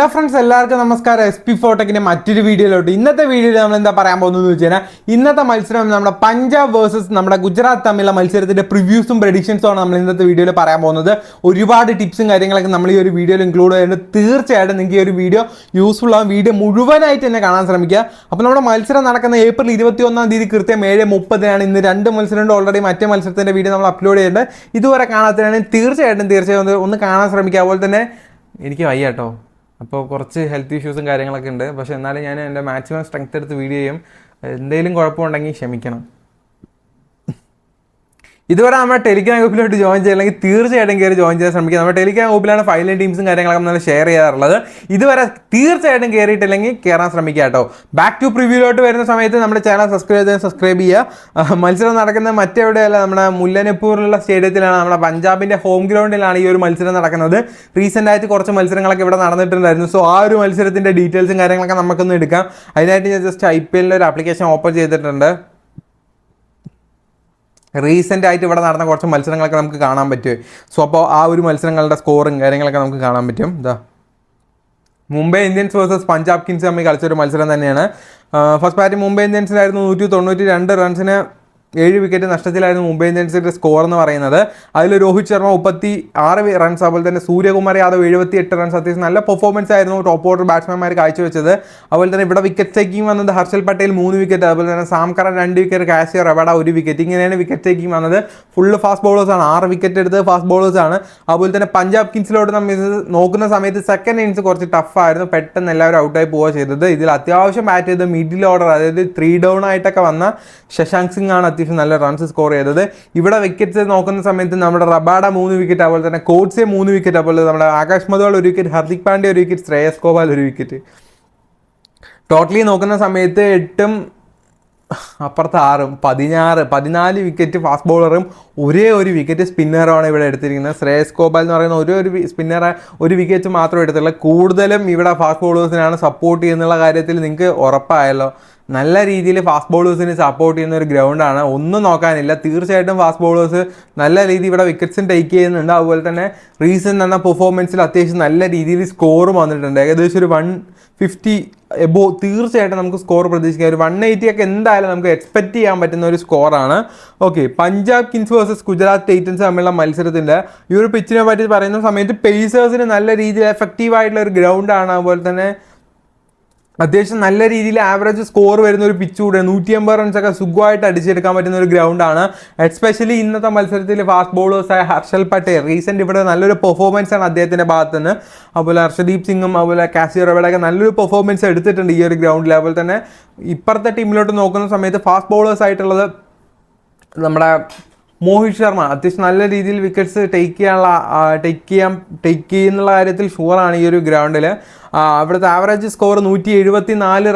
Hello friends, എല്ലാവർക്കും നമസ്കാരം. SP4ടെക്കിന്റെ മറ്റൊരു വീഡിയോയിലോട്ട്. ഇന്നത്തെ വീഡിയോയിൽ നമ്മൾ എന്താ പറയാൻ പോകുന്നത് വെച്ച് കഴിഞ്ഞാൽ, ഇന്നത്തെ മത്സരം നമ്മുടെ പഞ്ചാബ് വേഴ്സസ് നമ്മുടെ ഗുജറാത്ത് തമ്മിലുള്ള മത്സരത്തിന്റെ പ്രിവ്യൂസും പ്രഡിക്ഷൻസും ആണ് നമ്മൾ ഇന്നത്തെ വീഡിയോയിൽ പറയാൻ പോകുന്നത്. ഒരുപാട് ടിപ്സും കാര്യങ്ങളൊക്കെ നമ്മൾ ഈ ഒരു വീഡിയോയിൽ ഇൻക്ലൂഡ് ചെയ്യുന്നുണ്ട്. തീർച്ചയായിട്ടും നിങ്ങൾക്ക് ഈ ഒരു വീഡിയോ യൂസ്ഫുൾ ആവും. വീഡിയോ മുഴുവനായിട്ട് തന്നെ കാണാൻ ശ്രമിക്കുക. അപ്പോൾ നമ്മുടെ മത്സരം നടക്കുന്ന ഏപ്രിൽ 21 കൃത്യം 7:30 ഇന്ന് രണ്ട് മത്സരമുണ്ട്. ഓൾറെഡി മറ്റേ മത്സരത്തിന്റെ വീഡിയോ നമ്മൾ അപ്ലോഡ് ചെയ്യുന്നുണ്ട്. ഇതുവരെ കാണാത്തതാണെങ്കിൽ തീർച്ചയായിട്ടും ഒന്ന് കാണാൻ ശ്രമിക്കുക. അതുപോലെ തന്നെ എനിക്ക് വയ്യ കേട്ടോ, അപ്പോൾ കുറച്ച് ഹെൽത്ത് ഇഷ്യൂസും കാര്യങ്ങളൊക്കെ ഉണ്ട്. പക്ഷേ എന്നാലും ഞാൻ എൻ്റെ മാക്സിമം സ്ട്രെങ്ത് എടുത്ത് വീഡിയോ ചെയ്യും. എന്തെങ്കിലും കുഴപ്പമുണ്ടെങ്കിൽ ക്ഷമിക്കണം. ഇതുവരെ നമ്മുടെ ടെലിഗ്രാം ഗ്രൂപ്പിലോട്ട് ജോയിൻ ചെയ്യില്ലെങ്കിൽ തീർച്ചയായിട്ടും കയറി ജോയിൻ ചെയ്യാൻ ശ്രമിക്കുക. നമ്മുടെ ടെലിഗ്രാം ഗ്രൂപ്പിലാണ് ഫൈനൽ ടീംസും കാര്യങ്ങളൊക്കെ നമ്മൾ ഷെയർ ചെയ്യാറുള്ളത്. ഇതുവരെ തീർച്ചയായിട്ടും കയറിയിട്ടില്ലെങ്കിൽ കയറാൻ ശ്രമിക്കുക കേട്ടോ. ബാക്ക് ടു പ്രിവ്യൂലോട്ട് വരുന്ന സമയത്ത് നമ്മുടെ ചാനൽ സബ്സ്ക്രൈബ് ചെയ്യുക. മത്സരം നടക്കുന്നത് മറ്റെവിടെയല്ല, നമ്മുടെ മുല്ലനപ്പൂരിലുള്ള സ്റ്റേഡിയത്തിലാണ്. നമ്മുടെ പഞ്ചാബിൻ്റെ ഹോം ഗ്രൗണ്ടിലാണ് ഈ ഒരു മത്സരം നടക്കുന്നത്. റീസെൻ്റ് ആയിട്ട് കുറച്ച് മത്സരങ്ങളൊക്കെ ഇവിടെ നടന്നിട്ടുണ്ടായിരുന്നു. സോ ആ ഒരു മത്സരത്തിൻ്റെ ഡീറ്റെയിൽസും കാര്യങ്ങളൊക്കെ നമുക്കൊന്ന് എടുക്കാം. അതിനായിട്ട് ഞാൻ ജസ്റ്റ് IPL ഒരു ആപ്ലിക്കേഷൻ ഓപ്പൺ ചെയ്തിട്ടുണ്ട്. റീസെൻ്റ് ആയിട്ട് ഇവിടെ നടന്ന കുറച്ച് മത്സരങ്ങളൊക്കെ നമുക്ക് കാണാൻ പറ്റും. സോ അപ്പോൾ ആ ഒരു മത്സരങ്ങളുടെ സ്കോറും കാര്യങ്ങളൊക്കെ നമുക്ക് കാണാൻ പറ്റും. Mumbai Indians versus Punjab Kings തമ്മിൽ കളിച്ചൊരു മത്സരം തന്നെയാണ്. First bat Mumbai ഇന്ത്യൻസിനായിരുന്നു. 192 റൺസിന് 7 വിക്കറ്റ് നഷ്ടത്തിലായിരുന്നു മുംബൈ ഇന്ത്യൻസിൻ്റെ സ്കോർ എന്ന് പറയുന്നത്. അതിൽ രോഹിത് ശർമ്മ 36 റൺസ്, അതുപോലെ തന്നെ സൂര്യകുമാർ യാദവ് 78 റൺസ്. അത്യാവശ്യം നല്ല പെർഫോമൻസ് ആയിരുന്നു ടോപ്പ് ഓർഡർ ബാറ്റ്സ്മാൻമാർ കാഴ്ചവെച്ചത്. അതുപോലെ തന്നെ ഇവിടെ വിക്കറ്റ് ടേക്കിംഗ് വന്നത് ഹർഷൽ പട്ടേൽ 3 വിക്കറ്റ്, അതുപോലെ തന്നെ Sam Curran 2 wicket, Kagiso Rabada 1 wicket. ഇങ്ങനെയാണ് വിക്കറ്റ് ടേക്കിംഗ് വന്നത്. ഫുള്ള് ഫാസ്റ്റ് ബോളേഴ്സാണ്. 6 വിക്കറ്റ് എടുത്തത് ഫാസ്റ്റ് ബോളേഴ്സാണ്. അതുപോലെ തന്നെ പഞ്ചാബ് കിങ്സിലോട്ട് നമ്മൾ നോക്കുന്ന സമയത്ത് സെക്കൻഡ് ഇന്നിങ്സ് കുറച്ച് ടഫായിരുന്നു. പെട്ടെന്ന് എല്ലാവരും ഔട്ടായി പോവുക ചെയ്തത്. ഇതിൽ അത്യാവശ്യം ബാറ്റ് ചെയ്ത് മിഡിൽ ഓർഡർ, അതായത് 3 ഡൗൺ ആയിട്ടൊക്കെ വന്ന ശശാങ്ക് സിംഗ് ആണ് അത്യാവശ്യം നല്ല റൺസ് സ്കോർ ചെയ്തത്. ഇവിടെ വിക്കറ്റ്സ് നോക്കുന്ന സമയത്ത് നമ്മുടെ റബാഡ 3 വിക്കറ്റ്, അതുപോലെ തന്നെ കോട്സെ 3 വിക്കറ്റ്, അതുപോലെ നമ്മുടെ Akash Madhwal 1 wicket, Hardik Pandya 1 wicket, Shreyas Gopal 1 wicket. Totally നോക്കുന്ന സമയത്ത് 8ഉം അപ്പുറത്ത് 6ഉം 14 വിക്കറ്റ് ഫാസ്റ്റ് ബോളറും ഒരേ ഒരു വിക്കറ്റ് സ്പിന്നറുമാണ് ഇവിടെ എടുത്തിരിക്കുന്നത്. ശ്രേയസ് ഗോപാൽ എന്ന് പറയുന്ന ഒരു സ്പിന്നർ 1 വിക്കറ്റ് മാത്രം എടുത്തുള്ള. കൂടുതലും ഇവിടെ ഫാസ്റ്റ് ബോളേഴ്സിനാണ് സപ്പോർട്ട് ചെയ്യുന്നുള്ള കാര്യത്തിൽ നിങ്ങൾക്ക് ഉറപ്പായല്ലോ. നല്ല രീതിയിൽ ഫാസ്റ്റ് ബോളേഴ്സിന് സപ്പോർട്ട് ചെയ്യുന്ന ഒരു ഗ്രൗണ്ടാണ്. ഒന്നും നോക്കാനില്ല. തീർച്ചയായിട്ടും ഫാസ്റ്റ് ബോളേഴ്സ് നല്ല രീതിയിൽ ഇവിടെ വിക്കറ്റ്സും ടേക്ക് ചെയ്യുന്നുണ്ട്. അതുപോലെ തന്നെ റീസെൻ്റ് എന്ന പെർഫോമൻസിൽ അത്യാവശ്യം നല്ല രീതിയിൽ സ്കോറും വന്നിട്ടുണ്ട്. ഏകദേശം ഒരു 150 എബോ തീർച്ചയായിട്ടും നമുക്ക് സ്കോർ പ്രതീക്ഷിക്കാം. ഒരു 180 ഒക്കെ എന്തായാലും നമുക്ക് എക്സ്പെക്റ്റ് ചെയ്യാൻ പറ്റുന്ന ഒരു സ്കോറാണ്. Okay, Punjab Kings versus Gujarat Titans തമ്മിലുള്ള മത്സരത്തിൻ്റെ ഈ ഒരു പിച്ചിനെ പറ്റി പറയുന്ന സമയത്ത് പേസേഴ്സിന് നല്ല രീതിയിൽ എഫക്റ്റീവായിട്ടുള്ള ഒരു ഗ്രൗണ്ടാണ്. അതുപോലെ തന്നെ അത്യാവശ്യം നല്ല രീതിയിൽ ആവറേജ് സ്കോർ വരുന്ന ഒരു പിച്ച് കൂടെ 180 റൺസൊക്കെ സുഖമായിട്ട് അടിച്ചെടുക്കാൻ പറ്റുന്ന ഒരു ഗ്രൗണ്ടാണ്. എസ്പെഷ്യലി ഇന്നത്തെ മത്സരത്തിൽ ഫാസ്റ്റ് ബോളേഴ്സായ ഹർഷൽ പട്ടേൽ റീസെൻ്റ് ഇവിടെ നല്ലൊരു പെർഫോമൻസ് ആണ് അദ്ദേഹത്തിൻ്റെ ഭാഗത്ത് നിന്ന്. അതുപോലെ ഹർഷദീപ് സിംഗും അതുപോലെ കാസിയ റബാഡയൊക്കെ നല്ലൊരു പെർഫോമൻസ് എടുത്തിട്ടുണ്ട് ഈ ഒരു ഗ്രൗണ്ടിൽ. അതുപോലെ തന്നെ ഇപ്പുറത്തെ ടീമിലോട്ട് നോക്കുന്ന സമയത്ത് ഫാസ്റ്റ് ബോളേഴ്സ് ആയിട്ടുള്ളത് നമ്മുടെ മോഹിത് ശർമ്മ അത്യാവശ്യം നല്ല രീതിയിൽ വിക്കറ്റ്സ് ടേക്ക് ചെയ്യുന്നുള്ള കാര്യത്തിൽ ഷുവറാണ് ഈ ഒരു ഗ്രൗണ്ടിൽ. അവിടുത്തെ ആവറേജ് സ്കോർ 174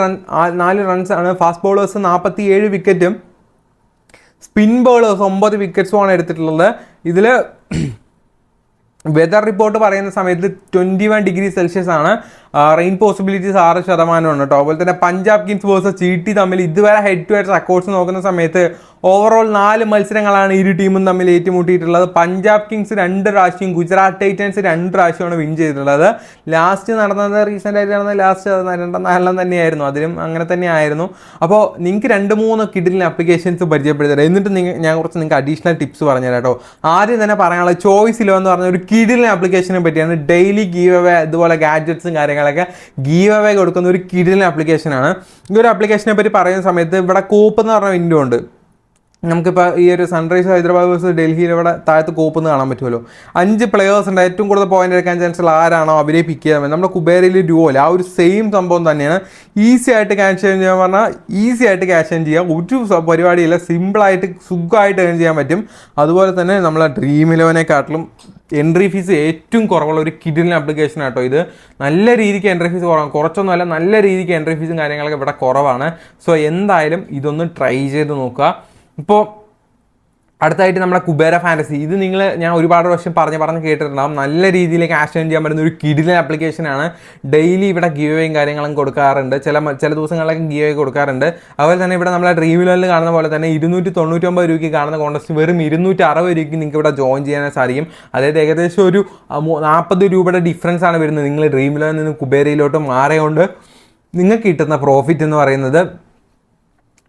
റൺസാണ്. ഫാസ്റ്റ് ബോളേഴ്സ് 47 വിക്കറ്റും സ്പിൻ ബോളേഴ്സ് 9 വിക്കറ്റ്സുമാണ് എടുത്തിട്ടുള്ളത്. ഇതിൽ വെതർ റിപ്പോർട്ട് പറയുന്ന സമയത്ത് 21 ഡിഗ്രി സെൽഷ്യസ് ആണ്. റെയിൻ പോസിബിലിറ്റീസ് 6% കേട്ടോ. അതുപോലെ തന്നെ പഞ്ചാബ് കിങ്സ് വേഴ്സസ് GT തമ്മിൽ ഇതുവരെ ഹെഡ് ടു ഹെഡ് റെക്കോർഡ്സ് നോക്കുന്ന സമയത്ത് ഓവറോൾ 4 മത്സരങ്ങളാണ് ഇരു ടീമും തമ്മിൽ ഏറ്റുമുട്ടിയിട്ടുള്ളത്. പഞ്ചാബ് കിങ്സ് 2 പ്രാവശ്യം, ഗുജറാത്ത് ടൈറ്റൻസ് 2 പ്രാവശ്യമാണ് വിൻ ചെയ്തിട്ടുള്ളത്. ലാസ്റ്റ് നടന്നത് റീസെൻ്റ് ആയിട്ട് നടന്ന ലാസ്റ്റ് 2-4 തന്നെയായിരുന്നു. അതിലും അങ്ങനെ തന്നെ ആയിരുന്നു. അപ്പോൾ നിങ്ങൾക്ക് 2-3 കിഡിലിന് അപ്ലിക്കേഷൻസ് പരിചയപ്പെടുത്തരാം. എന്നിട്ട് ഞാൻ കുറച്ച് നിങ്ങൾക്ക് അഡീഷണൽ ടിപ്സ് പറഞ്ഞുതരാം കേട്ടോ. ആദ്യം തന്നെ പറയാനുള്ളത് ചോയ്സ് 11 എന്ന് പറഞ്ഞ ഒരു കിഡിലിന് ആപ്ലിക്കേഷനെ പറ്റിയാണ്. ഡെയിലി ഗീവ് അവേ, അതുപോലെ ഗാഡ്ജറ്റ്സും കാര്യങ്ങളൊക്കെ ഗീവ് അവേ കൊടുക്കുന്ന ഒരു കിഡിലിന് ആപ്ലിക്കേഷനാണ്. ഈ ഒരു ആപ്ലിക്കേഷനെ പറ്റി പറയുന്ന സമയത്ത് ഇവിടെ കോപ്പ് എന്ന് പറഞ്ഞ വിൻഡോ ഉണ്ട്. നമുക്കിപ്പോൾ ഈ ഒരു സൺറൈസ് ഹൈദരാബാദ് വേഴ്സസ് ഡൽഹിയിൽ ഇവിടെ താഴത്ത് കോപ്പെന്ന് കാണാൻ പറ്റുമല്ലോ. 5 പ്ലെയേഴ്സ് ഉണ്ട്. ഏറ്റവും കൂടുതൽ പോയിന്റ് എടുക്കാൻ ചാൻസ് ഉള്ള ആരാണോ അവരെ പിക്ക് ചെയ്യാൻ പറ്റും. നമ്മുടെ കുബേരയിൽ ഡ്യൂവോല ആ ഒരു സെയിം സംഭവം തന്നെയാണ്. ഈസി ആയിട്ട് ക്യാഷ് ഏൺ ചെയ്യാൻ പറഞ്ഞാൽ ഈസി ആയിട്ട് ക്യാഷ് ഏൺ ചെയ്യാം. ഒരു പരിപാടിയില്ല. സിമ്പിളായിട്ട് സുഖമായിട്ട് ഏൺ ചെയ്യാൻ പറ്റും. അതുപോലെ തന്നെ നമ്മളെ ഡ്രീം 11നെക്കാട്ടിലും എൻട്രി ഫീസ് ഏറ്റവും കുറവുള്ള ഒരു കിഡിലിന് ആപ്ലിക്കേഷൻ ആട്ടോ ഇത്. നല്ല രീതിക്ക് എൻട്രി ഫീസ് കുറവാണ്. കുറച്ചൊന്നുമല്ല, നല്ല രീതിക്ക് എൻട്രി ഫീസും കാര്യങ്ങളൊക്കെ ഇവിടെ കുറവാണ്. സോ എന്തായാലും ഇതൊന്ന് ട്രൈ ചെയ്ത് നോക്കുക. ഇപ്പോൾ അടുത്തായിട്ട് നമ്മുടെ കുബേര ഫാൻറ്റസി. ഇത് ഞാൻ ഒരുപാട് പ്രാവശ്യം പറഞ്ഞ് കേട്ടിട്ടുണ്ടാകും. നല്ല രീതിയിൽ ക്യാഷ് ഏൺ ചെയ്യാൻ പറ്റുന്ന ഒരു കിടിലൻ ആപ്ലിക്കേഷനാണ്. ഡെയിലി ഇവിടെ ഗീവേയും കാര്യങ്ങളും കൊടുക്കാറുണ്ട്. ചില ദിവസങ്ങളിലൊക്കെ ഗീവേ കൊടുക്കാറുണ്ട്. അതുപോലെ തന്നെ ഇവിടെ നമ്മളെ ഡ്രീം ഇലവനിൽ കാണുന്ന പോലെ തന്നെ 299 രൂപയ്ക്ക് കാണുന്ന കോൺടെസ്റ്റ് വെറും 260 രൂപയ്ക്ക് നിങ്ങൾക്ക് ഇവിടെ ജോയിൻ ചെയ്യാൻ സാധിക്കും. അതായത് ഏകദേശം ഒരു 40 രൂപയുടെ ഡിഫറൻസ് ആണ് വരുന്നത്. നിങ്ങൾ ഡ്രീം ഇലവനിൽ നിന്ന് കുബേരയിലോട്ട് മാറിയതുകൊണ്ട് നിങ്ങൾക്ക് കിട്ടുന്ന പ്രോഫിറ്റ് എന്ന് പറയുന്നത്.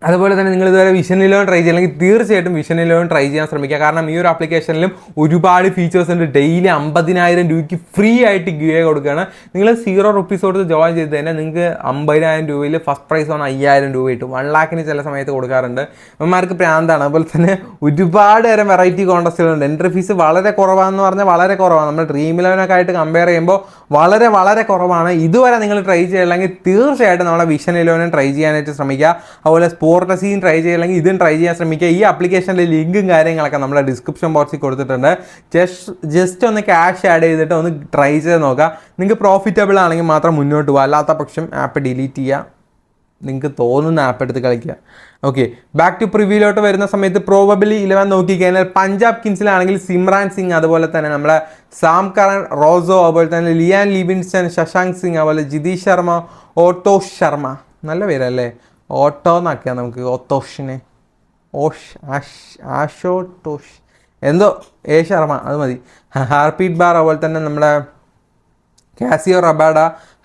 അതുപോലെ തന്നെ നിങ്ങൾ ഇതുവരെ വിഷൻ 11 ട്രൈ ചെയ്യില്ലെങ്കിൽ തീർച്ചയായിട്ടും വിഷൻ 11 ട്രൈ ചെയ്യാൻ ശ്രമിക്കുക. കാരണം ഈ ഒരു ആപ്ലിക്കേഷനിലും ഒരുപാട് ഫീച്ചേഴ്സ് ഉണ്ട്. ഡെയിലി 50,000 രൂപയ്ക്ക് ഫ്രീ ആയിട്ട് ഗിവ് കൊടുക്കുകയാണ്. നിങ്ങൾ 0 റുപ്പീസ് കൊടുത്ത് ജോയിൻ ചെയ്ത് തന്നെ നിങ്ങൾക്ക് 50,000 രൂപയിൽ ഫസ്റ്റ് പ്രൈസ് ആണ് 5,000 രൂപ കിട്ടും. 1 ലാഖിന് ചില സമയത്ത് കൊടുക്കാറുണ്ട്. അവന്മാർക്ക് പ്രാന്താണ്. അതുപോലെ തന്നെ ഒരുപാട് തരം വെറൈറ്റി കോൺടെസ്റ്റുകളുണ്ട്. എൻട്രി ഫീസ് വളരെ കുറവാണെന്ന് പറഞ്ഞാൽ വളരെ കുറവാണ്. നമ്മൾ ഡ്രീം 11 ആയിട്ട് കമ്പയർ ചെയ്യുമ്പോൾ വളരെ കുറവാണ്. ഇതുവരെ നിങ്ങൾ ട്രൈ ചെയ്യില്ലെങ്കിൽ തീർച്ചയായിട്ടും നമ്മളെ വിഷൻ 11 ട്രൈ ചെയ്യാനായിട്ട് ശ്രമിക്കുക. അതുപോലെ സ്പോർട്ടസീൻ ട്രൈ ചെയ്യില്ലെങ്കിൽ ഇതും ട്രൈ ചെയ്യാൻ ശ്രമിക്കുക. ഈ ആപ്ലിക്കേഷൻ്റെ ലിങ്കും കാര്യങ്ങളൊക്കെ നമ്മുടെ ഡിസ്ക്രിപ്ഷൻ ബോക്സിൽ കൊടുത്തിട്ടുണ്ട്. ജസ്റ്റ് ഒന്ന് ക്യാഷ് ആഡ് ചെയ്തിട്ട് ഒന്ന് ട്രൈ ചെയ്ത് നോക്കുക. നിങ്ങൾക്ക് പ്രോഫിറ്റബിൾ ആണെങ്കിൽ മാത്രം മുന്നോട്ട് പോകുക. അല്ലാത്ത പക്ഷം ആപ്പ് ഡിലീറ്റ് ചെയ്യുക. നിങ്ങൾക്ക് തോന്നുന്ന ആപ്പ് എടുത്ത് കളിക്കുക. ഓക്കെ, ബാക്ക് ടു പ്രിവ്യൂലോട്ട് വരുന്ന സമയത്ത് പ്രോബബിലി 11 നോക്കിക്കഴിഞ്ഞാൽ പഞ്ചാബ് കിങ്സിലാണെങ്കിൽ സിമ്രാൻ സിംഗ്, അതുപോലെ തന്നെ നമ്മുടെ സാം കറൻ, റോസോ, അതുപോലെ തന്നെ ലിയാൻ ലിവിൻസ്റ്റൺ, ശശാങ്ക് സിംഗ്, അതുപോലെ ജിതീഷ് ശർമ്മ, ഓട്ടോഷ് ശർമ്മ, നല്ല പേരല്ലേ, ഓട്ടോ എന്നാക്കിയാൽ നമുക്ക് ഓത്തോഷിനെ, ആഷോട്ടോഷ് എന്തോ ശർമ്മ അത് മതി, ഹാർപീറ്റ് ബാർ, അതുപോലെ തന്നെ നമ്മുടെ കാസിയോ റബാഡ,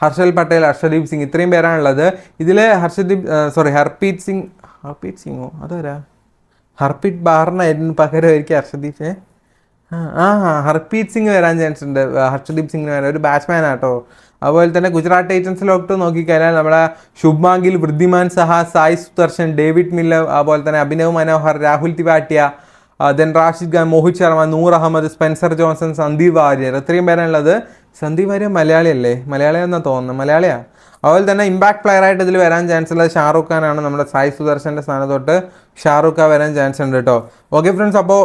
ഹർഷൽ പട്ടേൽ, ഹർഷദീപ് സിംഗ്, ഇത്രയും പേരാണുള്ളത്. ഇതിൽ ഹർപീത് സിംഗോ അതാരാ, ഹർപീറ്റ് ബാറിനായിരുന്നു പകരമായിരിക്കും ഹർഷദീപ്. ഹർപീത് സിംഗ് വരാൻ ചാൻസ് ഉണ്ട്. ഹർഷദീപ് സിംഗിന് വരാൻ ഒരു ബാറ്റ്സ്മാൻ ആട്ടോ. അതുപോലെ തന്നെ ഗുജറാത്ത് ടൈറ്റൻസിലോട്ട് നോക്കിക്കഴിഞ്ഞാൽ നമ്മുടെ ശുഭ്മാൻ ഗിൽ, വൃദ്ധിമാൻ സഹ, സായ് സുദർശൻ, ഡേവിഡ് മില്ലർ, അതുപോലെ തന്നെ അഭിനവ് മനോഹർ, രാഹുൽ തിവാട്ടിയ, ദെൻ റാഷിദ് ഖാൻ, മോഹിത് ശർമ്മ, നൂർ അഹമ്മദ്, സ്പെൻസർ ജോൺസൺ, സന്ദീപ് വാര്യർ, ഇത്രയും പേരാണുള്ളത്. സന്ദീപ് വാര്യർ മലയാളിയല്ലേ? മലയാളിയാണെന്നാണ് തോന്നുന്നത്, മലയാളിയാണ്. അതുപോലെ തന്നെ ഇമ്പാക്ട് പ്ലെയർ ആയിട്ട് ഇതിൽ വരാൻ ചാൻസ് ഉള്ളത് ഷാറുഖ് ഖാനാണ്. നമ്മുടെ സായ് സുദർശൻ്റെ സ്ഥാനത്തോട്ട് ഷാറുഖ് ഖാൻ വരാൻ ചാൻസ് ഉണ്ട് കേട്ടോ. ഓക്കെ ഫ്രണ്ട്സ്, അപ്പോൾ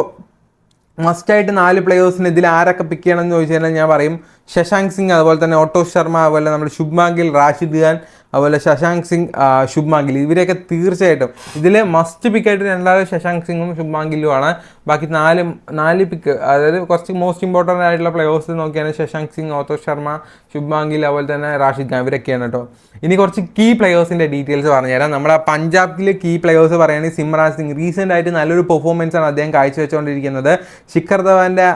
മസ്റ്റായിട്ട് 4 പ്ലേയേഴ്സിന് ഇതിൽ ആരൊക്കെ പിക്ക് ചെയ്യണമെന്ന് ചോദിച്ചു കഴിഞ്ഞാൽ ഞാൻ പറയും ശശാങ്ക് സിംഗ്, അതുപോലെ തന്നെ ഓട്ടോ ശർമ്മ, അതുപോലെ നമ്മുടെ ശുഭ്മാൻ ഗിൽ, റാഷിദ് ഖാൻ, അതുപോലെ ശശാങ്ക് സിംഗ്, ശുഭ്മാൻ ഗിൽ, ഇവരെയൊക്കെ തീർച്ചയായിട്ടും ഇതിൽ മസ്റ്റ് പിക്കായിട്ട് രണ്ടാമത് ശശാങ്ക് സിംഗും ശുഭ്മാൻ ഗില്ലുമാണ്. ബാക്കി 4 പിക്ക്, അതായത് കുറച്ച് മോസ്റ്റ് ഇമ്പോർട്ടൻ്റ് ആയിട്ടുള്ള പ്ലേയേഴ്സ് നോക്കിയാൽ ശശാങ്ക് സിംഗ്, ഓട്ടോ ശർമ്മ, ശുഭ്മാൻ ഗിൽ, അതുപോലെ തന്നെ റാഷിദ് ഖാൻ, ഇവരൊക്കെയാണ് കേട്ടോ. ഇനി കുറച്ച് കീ പ്ലേയേഴ്സിൻ്റെ ഡീറ്റെയിൽസ് പറഞ്ഞുതരാം. നമ്മുടെ പഞ്ചാബിലെ കീ പ്ലേയേഴ്സ് പറയുകയാണെങ്കിൽ സിമ്രാൻ സിംഗ് റീസെൻ്റ് ആയിട്ട് നല്ലൊരു പെർഫോമൻസ് ആണ് അദ്ദേഹം കാഴ്ചവെച്ചുകൊണ്ടിരിക്കുന്നത്. ശിഖർ ധവാൻ്റെ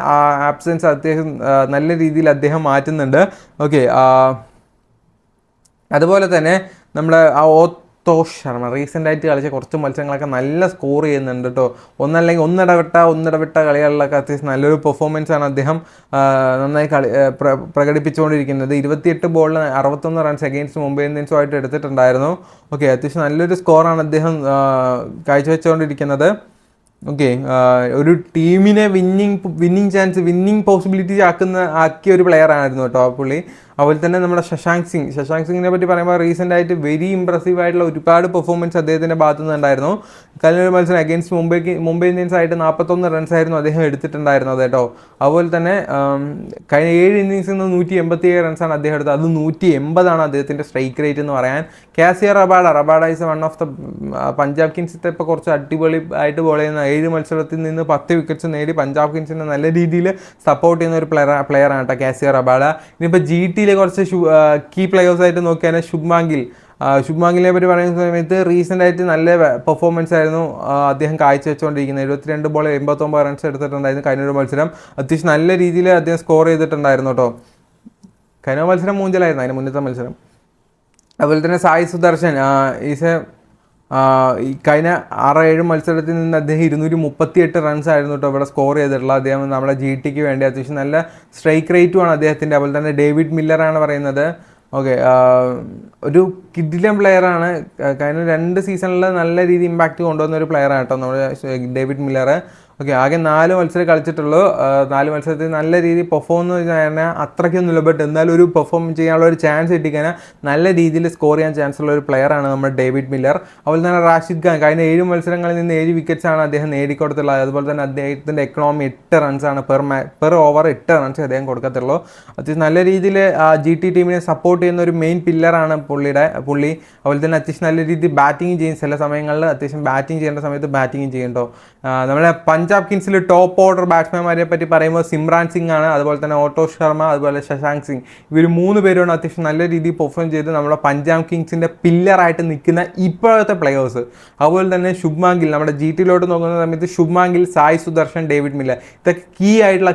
ആബ്സെൻസ് അത്യാവശ്യം നല്ല രീതിയിൽ അദ്ദേഹം മാറ്റുന്നുണ്ട്. ഓക്കെ, അതുപോലെ തന്നെ നമ്മുടെ ഓത്തോഷ് ശർമ്മ റീസെൻ്റ് ആയിട്ട് കളിച്ച കുറച്ച് മത്സരങ്ങളൊക്കെ നല്ല സ്കോർ ചെയ്യുന്നുണ്ട് കേട്ടോ. ഒന്നിടവിട്ട കളികളിലൊക്കെ അത്യാവശ്യം നല്ലൊരു പെർഫോമൻസ് ആണ് അദ്ദേഹം നന്നായി പ്രകടിപ്പിച്ചുകൊണ്ടിരിക്കുന്നത്. 28 ബോളിൽ 61 റൺസ് അഗെയിൻസ്റ്റ് മുംബൈ ഇന്ത്യൻസുമായിട്ട് എടുത്തിട്ടുണ്ടായിരുന്നു. ഓക്കെ, അത്യാവശ്യം നല്ലൊരു സ്കോറാണ് അദ്ദേഹം കാഴ്ചവെച്ചുകൊണ്ടിരിക്കുന്നത്. ഓക്കെ, ഒരു ടീമിനെ വിന്നിങ് പോസിബിലിറ്റി ആക്കിയ ഒരു പ്ലെയർ ആയിരുന്നു കേട്ടോ പുള്ളി. അതുപോലെ തന്നെ നമ്മുടെ ശശാങ്ക് സിംഗിനെ പറ്റി പറയുമ്പോൾ റീസെൻ്റ് ആയിട്ട് വെരി ഇംപ്രസീവ് ആയിട്ടുള്ള ഒരുപാട് പെർഫോമൻസ് അദ്ദേഹത്തിൻ്റെ ഭാഗത്തു നിന്നുണ്ടായിരുന്നു. കഴിഞ്ഞൊരു മത്സരം അഗെയിൻസ്റ്റ് മുംബൈ ഇന്ത്യൻസ് ആയിട്ട് 41 റൺസ് ആയിരുന്നു അദ്ദേഹം എടുത്തിട്ടുണ്ടായിരുന്നത് കേട്ടോ. അതുപോലെ തന്നെ കഴിഞ്ഞ 7 ഇന്നിങ്സിൽ നിന്ന് 187 റൺസാണ് അദ്ദേഹം എടുത്തത്. അത് 180 അദ്ദേഹത്തിൻ്റെ സ്ട്രൈക്ക് റേറ്റ് എന്ന് പറയാൻ. Kagiso Rabada is one of the Punjab കിങ്സിത്തെ ഇപ്പോൾ കുറച്ച് അടിപൊളി ആയിട്ട് ബോൾ ചെയ്യുന്ന 7 മത്സരത്തിൽ നിന്ന് 10 വിക്കറ്റ്സ് നേടി പഞ്ചാബ് കിങ്സിനെ നല്ല രീതിയിൽ സപ്പോർട്ട് ചെയ്യുന്ന ഒരു പ്ലെയറാണ് കേട്ടോ കാസിയോ റബാഡ. ഇനിയിപ്പോൾ GTയിലെ കുറച്ച് കീ പ്ലേയേഴ്സായിട്ട് നോക്കിയാൽ ശുഭ്മാൻ ഗില്ലിനെ പറ്റി പറയുന്ന സമയത്ത് റീസെൻ്റ് ആയിട്ട് നല്ല പെർഫോമൻസ് ആയിരുന്നു അദ്ദേഹം കാഴ്ചവെച്ചുകൊണ്ടിരിക്കുന്നത്. 72 ബോളിൽ 89 റൺസ് എടുത്തിട്ടുണ്ടായിരുന്നു കഴിഞ്ഞൊരു മത്സരം. അത്യാവശ്യം നല്ല രീതിയിൽ അദ്ദേഹം സ്കോർ ചെയ്തിട്ടുണ്ടായിരുന്നു കേട്ടോ. കഴിഞ്ഞ മത്സരം മൂഞ്ചലായിരുന്നു, അതിന് മുന്നത്തെ മത്സരം. അതുപോലെ തന്നെ സായ് സുദർശൻ ഈ കഴിഞ്ഞ 6-7 മത്സരത്തിൽ നിന്ന് അദ്ദേഹം 238 റൺസ് ആയിരുന്നു കേട്ടോ ഇവിടെ സ്കോർ ചെയ്തിട്ടുള്ളത്. അദ്ദേഹം നമ്മുടെ GTക്ക് വേണ്ടി അത്യാവശ്യം നല്ല സ്ട്രൈക്ക് റേറ്റുമാണ് അദ്ദേഹത്തിൻ്റെ. അതുപോലെ തന്നെ ഡേവിഡ് മില്ലറാണ് പറയുന്നത്. ഓക്കെ, ഒരു കിഡിലൻ പ്ലെയറാണ്. കഴിഞ്ഞ 2 സീസണിൽ നല്ല രീതിയിൽ ഇമ്പാക്റ്റ് കൊണ്ടുവന്ന ഒരു പ്ലെയറാണ് കേട്ടോ നമ്മുടെ ഡേവിഡ് മില്ലർ. ഓക്കെ, ആകെ 4 മത്സരം കളിച്ചിട്ടുള്ളൂ. 4 മത്സരത്തിൽ നല്ല രീതിയിൽ പെർഫോം എന്ന് പറഞ്ഞാൽ അത്രയ്ക്കൊന്നുമില്ല, ബട്ട് എന്നാലും ഒരു പെർഫോം ചെയ്യാനുള്ള ഒരു ചാൻസ് കിട്ടിക്കഴിഞ്ഞാൽ നല്ല രീതിയിൽ സ്കോർ ചെയ്യാൻ ചാൻസ് ഉള്ള ഒരു പ്ലെയറാണ് നമ്മുടെ ഡേവിഡ് മില്ലർ. അതുപോലെ തന്നെ റാഷിദ് ഖാൻ കഴിഞ്ഞ 7 മത്സരങ്ങളിൽ നിന്ന് 7 വിക്കറ്റ്സാണ് അദ്ദേഹം നേടിക്കൊടുത്തുള്ളത്. അതുപോലെ തന്നെ അദ്ദേഹത്തിൻ്റെ എക്കണോമി 8 റൺസാണ് പെർ ഓവർ 8 റൺസ് അദ്ദേഹം കൊടുക്കത്തുള്ളൂ. അത്യാവശ്യം നല്ല രീതിയിൽ GT ടീമിനെ സപ്പോർട്ട് ചെയ്യുന്ന ഒരു മെയിൻ പില്ലറാണ് പുള്ളി. അതുപോലെ തന്നെ അത്യാവശ്യം നല്ല രീതിയിൽ ബാറ്റിംഗ് ചെയ്യും. ചില സമയങ്ങളിൽ അത്യാവശ്യം ബാറ്റിംഗ് ചെയ്യേണ്ട സമയത്ത് ബാറ്റിംഗ് ചെയ്യും കേട്ടോ. നമ്മുടെ പഞ്ചാബ് പഞ്ചാബ് കിങ്സിൽ ടോപ്പ് ഓർഡർ ബാറ്റ്സ്മാൻമാരെ പറ്റി പറയുമ്പോൾ സിമ്രാൻ സിംഗ് ആണ്, അതുപോലെ തന്നെ ഓട്ടോ ശർമ്മ, അതുപോലെ ശശാങ്ക് സിംഗ്. ഇവർ 3 പേരാണ് അത്യാവശ്യം നല്ല രീതിയിൽ പെർഫോം ചെയ്ത് നമ്മുടെ പഞ്ചാബ് കിങ്സിൻ്റെ പില്ലറായിട്ട് നിൽക്കുന്ന ഇപ്പോഴത്തെ പ്ലെയേഴ്സ്. അതുപോലെ തന്നെ ശുഭ്മാൻ ഗിൽ, നമ്മുടെ GT നോക്കുന്ന സമയത്ത് ശുഭ്മാൻ ഗിൽ, സായ് സുദർശൻ, ഡേവിഡ് മില്ലർ, ഇതൊക്കെ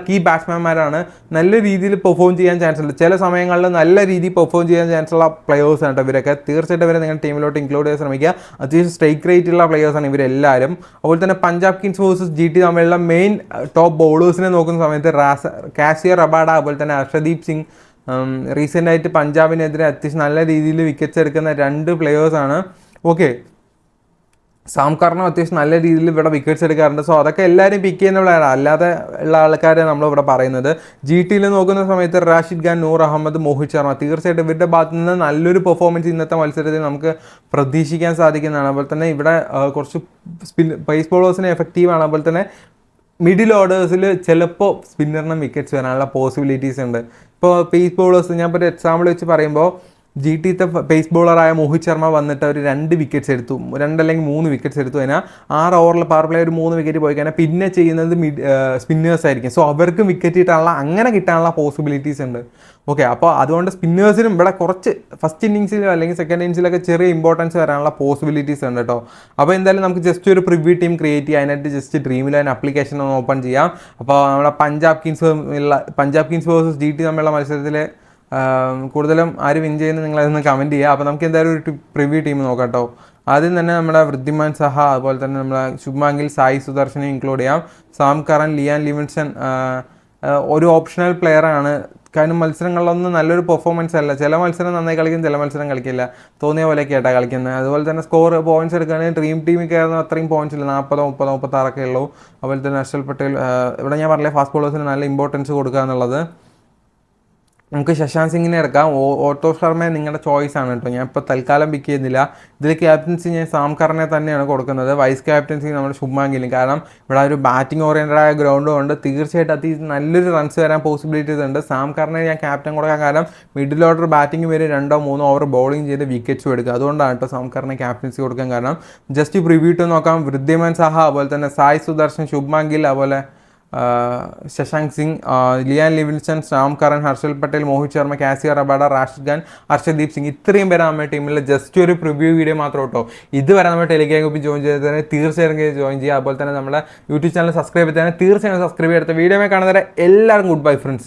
കീ ബാറ്റ്സ്മാൻമാരാണ്. നല്ല രീതിയിൽ പെർഫോം ചെയ്യാൻ ചാൻസ് ഉണ്ട്, ചില സമയങ്ങളിൽ നല്ല രീതിയിൽ പെർഫോം ചെയ്യാൻ ചാൻസ് ഉള്ള പ്ലെയേഴ്സ് ആണ് ഇവരൊക്കെ. തീർച്ചയായിട്ടും ഇവരെ നിങ്ങളുടെ ടീമിലോട്ട് ഇൻക്ലൂഡ് ചെയ്യാൻ ശ്രമിക്കുക. അത്യാവശ്യം സ്ട്രൈക്ക് റേറ്റ് ഉള്ള പ്ലെയേഴ്സാണ് ഇവരെല്ലാവരും. അതുപോലെ തന്നെ പഞ്ചാബ് കിങ്സ് വേഴ്സസ് GT തമ്മിലുള്ള മെയിൻ ടോപ്പ് ബൗളേഴ്സിനെ നോക്കുന്ന സമയത്ത് കാസിയർ റബാഡ, അതുപോലെ തന്നെ ഹർഷദീപ് സിംഗ്, റീസെൻ്റായിട്ട് പഞ്ചാബിനെതിരെ അത്യാവശ്യം നല്ല രീതിയിൽ വിക്കറ്റ്സ് എടുക്കുന്ന 2 പ്ലെയേഴ്സാണ്. ഓക്കെ, സാം കർണും അത്യാവശ്യം നല്ല രീതിയിൽ ഇവിടെ വിക്കറ്റ്സ് എടുക്കാറുണ്ട്. സോ അതൊക്കെ എല്ലാവരും പിക്ക് ചെയ്യുന്ന പ്ലെയറാണ്, അല്ലാതെ ഉള്ള ആൾക്കാരെ നമ്മളിവിടെ പറയുന്നത്. GT നോക്കുന്ന സമയത്ത് റാഷിദ് ഖാൻ, നൂർ അഹമ്മദ്, മോഹിത് ശർമ്മ, തീർച്ചയായിട്ടും ഇവരുടെ ഭാഗത്തു നിന്ന് നല്ലൊരു പെർഫോമൻസ് ഇന്നത്തെ മത്സരത്തിൽ നമുക്ക് പ്രതീക്ഷിക്കാൻ സാധിക്കുന്നതാണ്. അതുപോലെ തന്നെ ഇവിടെ കുറച്ച് പേസ് ബോളേഴ്സിന് എഫക്റ്റീവാണ്. അതുപോലെ തന്നെ മിഡിൽ ഓർഡേഴ്സിൽ ചിലപ്പോൾ സ്പിന്നറിനും വിക്കറ്റ്സ് വരാനുള്ള പോസിബിലിറ്റീസ് ഉണ്ട്. ഇപ്പോൾ പേസ് ബോളേഴ്സ് ഞാൻ ഇപ്പോൾ ഒരു എക്സാമ്പിൾ വെച്ച് പറയുമ്പോൾ GTത്തെ പേസ് ബോളറായ മോഹിത് ശർമ്മ വന്നിട്ട് ഒരു 2 വിക്കറ്റ്സ് എടുത്തു, 2 അല്ലെങ്കിൽ 3 വിക്കറ്റ്സ് എടുത്തു കഴിഞ്ഞാൽ 6 ഓവറിൽ പവർ പ്ലേ ഒരു 3 വിക്കറ്റ് പോയി കഴിഞ്ഞാൽ പിന്നെ ചെയ്യുന്നത് സ്പിന്നേഴ്സ് ആയിരിക്കും. സോ അവർക്ക് വിക്കറ്റ് കിട്ടാനുള്ള പോസിബിലിറ്റീസ് ഉണ്ട്. ഓക്കെ, അപ്പോൾ അതുകൊണ്ട് സ്പിന്നേഴ്സിനും ഇവിടെ കുറച്ച് ഫസ്റ്റ് ഇന്നിങ്സിലോ അല്ലെങ്കിൽ സെക്കൻഡ് ഇന്നിങ്സിലൊക്കെ ചെറിയ ഇമ്പോർട്ടൻസ് വരാനുള്ള പോസിബിലിറ്റീസ് ഉണ്ട് കേട്ടോ. അപ്പോൾ എന്തായാലും നമുക്ക് ജസ്റ്റ് ഒരു പ്രിവ്യൂ ടീം ക്രിയേറ്റ് ചെയ്യാം, അതിനായിട്ട് ജസ്റ്റ് ഡ്രീം ഇലവൻ ആപ്ലിക്കേഷൻ ഒന്ന് ഓപ്പൺ ചെയ്യാം. അപ്പോൾ നമ്മുടെ പഞ്ചാബ് കിങ്സ് വേഴ്സസ് GT തമ്മിലുള്ള മത്സരത്തിൽ കൂടുതലും ആര് വിൻ ചെയ്യുന്നത് നിങ്ങളതൊന്ന് കമൻറ്റ് ചെയ്യുക. അപ്പോൾ നമുക്ക് എന്തായാലും ഒരു പ്രിവ്യൂ ടീം നോക്കാം കേട്ടോ. ആദ്യം തന്നെ നമ്മുടെ വൃദ്ധിമാൻ സഹ, അതുപോലെ തന്നെ നമ്മുടെ ശുഭ്മാൻ ഗിൽ, സായി സുദർശനെ ഇൻക്ലൂഡ് ചെയ്യാം. സാം കറൻ, ലിയാൻ ലിവിൻസൺ ഒരു ഓപ്ഷണൽ പ്ലെയറാണ്. കാരണം മത്സരങ്ങളിലൊന്നും നല്ലൊരു പെർഫോമൻസ് അല്ല. ചില മത്സരം നന്നായി കളിക്കും, ചില മത്സരം കളിക്കില്ല, തോന്നിയ പോലെയൊക്കെ ആയിട്ടാണ് കളിക്കുന്നത്. അതുപോലെ തന്നെ പോയിന്റ്സ് എടുക്കുകയാണെങ്കിൽ ഡ്രീം ടീമിൽ കയറുന്ന അത്രയും പോയിന്റ്സ് ഇല്ല, 40, 30, 36 ഉള്ളൂ. അതുപോലെ തന്നെ ഹർഷൽ പട്ടേൽ, ഇവിടെ ഞാൻ പറഞ്ഞില്ലേ ഫാസ്റ്റ് ബോളേഴ്സിന് നല്ല ഇമ്പോർട്ടൻസ് കൊടുക്കുക എന്നുള്ളത്. നമുക്ക് ശശാങ്ക് സിംഗിനെ ഇറക്കാം. ഓട്ടോ ശർമ്മയെ നിങ്ങളുടെ ചോയ്സ് ആണ് കേട്ടോ, ഞാൻ ഇപ്പോൾ തൽക്കാലം പിക്ക് ചെയ്യുന്നില്ല. ഇതിൽ ക്യാപ്റ്റൻസി ഞാൻ സാം കർണെ തന്നെയാണ് കൊടുക്കുന്നത്. വൈസ് ക്യാപ്റ്റൻസി നമ്മുടെ ശുഭ്മാൻ ഗില്ലും. കാരണം ഇവിടെ ഒരു ബാറ്റിംഗ് ഓറിയൻറ്റഡ് ആയ ഗ്രൗണ്ട് കൊണ്ട് തീർച്ചയായിട്ടും നല്ലൊരു റൺസ് വരാൻ പോസിബിലിറ്റീസ് ഉണ്ട്. സാം കർണെ ഞാൻ ക്യാപ്റ്റൻ കൊടുക്കാൻ കാരണം മിഡിൽ ഓർഡർ ബാറ്റിംഗ് വരെ 2-3 ഓവർ ബൗളിംഗ് ചെയ്ത് വിക്കറ്റ്സും എടുക്കുക. അതുകൊണ്ടാണ് കേട്ടോ സാം കർണെ ക്യാപ്റ്റൻസി കൊടുക്കാൻ കാരണം. ജസ്റ്റ് പ്രിവ്യൂ ടു നോക്കാം. വൃദ്ധിമാൻ സഹ, അതുപോലെ തന്നെ സായ് സുദർശൻ, ശുഭ്മാൻ ഗിൽ, അതുപോലെ Shashank Singh, Liam Livingstone, Sam Curran, Harshal Patel, Mohit Sharma, Kagiso Rabada, Rashid Khan, Arshdeep Singh, ഇത്രയും പേരാണ് നമ്മുടെ ടീമിൽ. ജസ്റ്റ് ഒരു പ്രിവ്യൂ വീഡിയോ മാത്രം കേട്ടോ. ഇതുവരെ നമ്മുടെ ടെലിഗ്രാം ഗ്രൂപ്പിൽ ജോയിൻ ചെയ്തതിന് തീർച്ചയായും ജോയിൻ ചെയ്യുക. അതുപോലെ തന്നെ നമ്മുടെ യൂട്യൂബ് ചാനൽ സബ്സ്ക്രൈബ് ചെയ്തതിന് തീർച്ചയായും സബ്സ്ക്രൈബ് ചെയ്തെടുത്ത വീഡിയോ കാണുന്നവരെ എല്ലാവരും ഗുഡ് ബൈ ഫ്രണ്ട്സ്.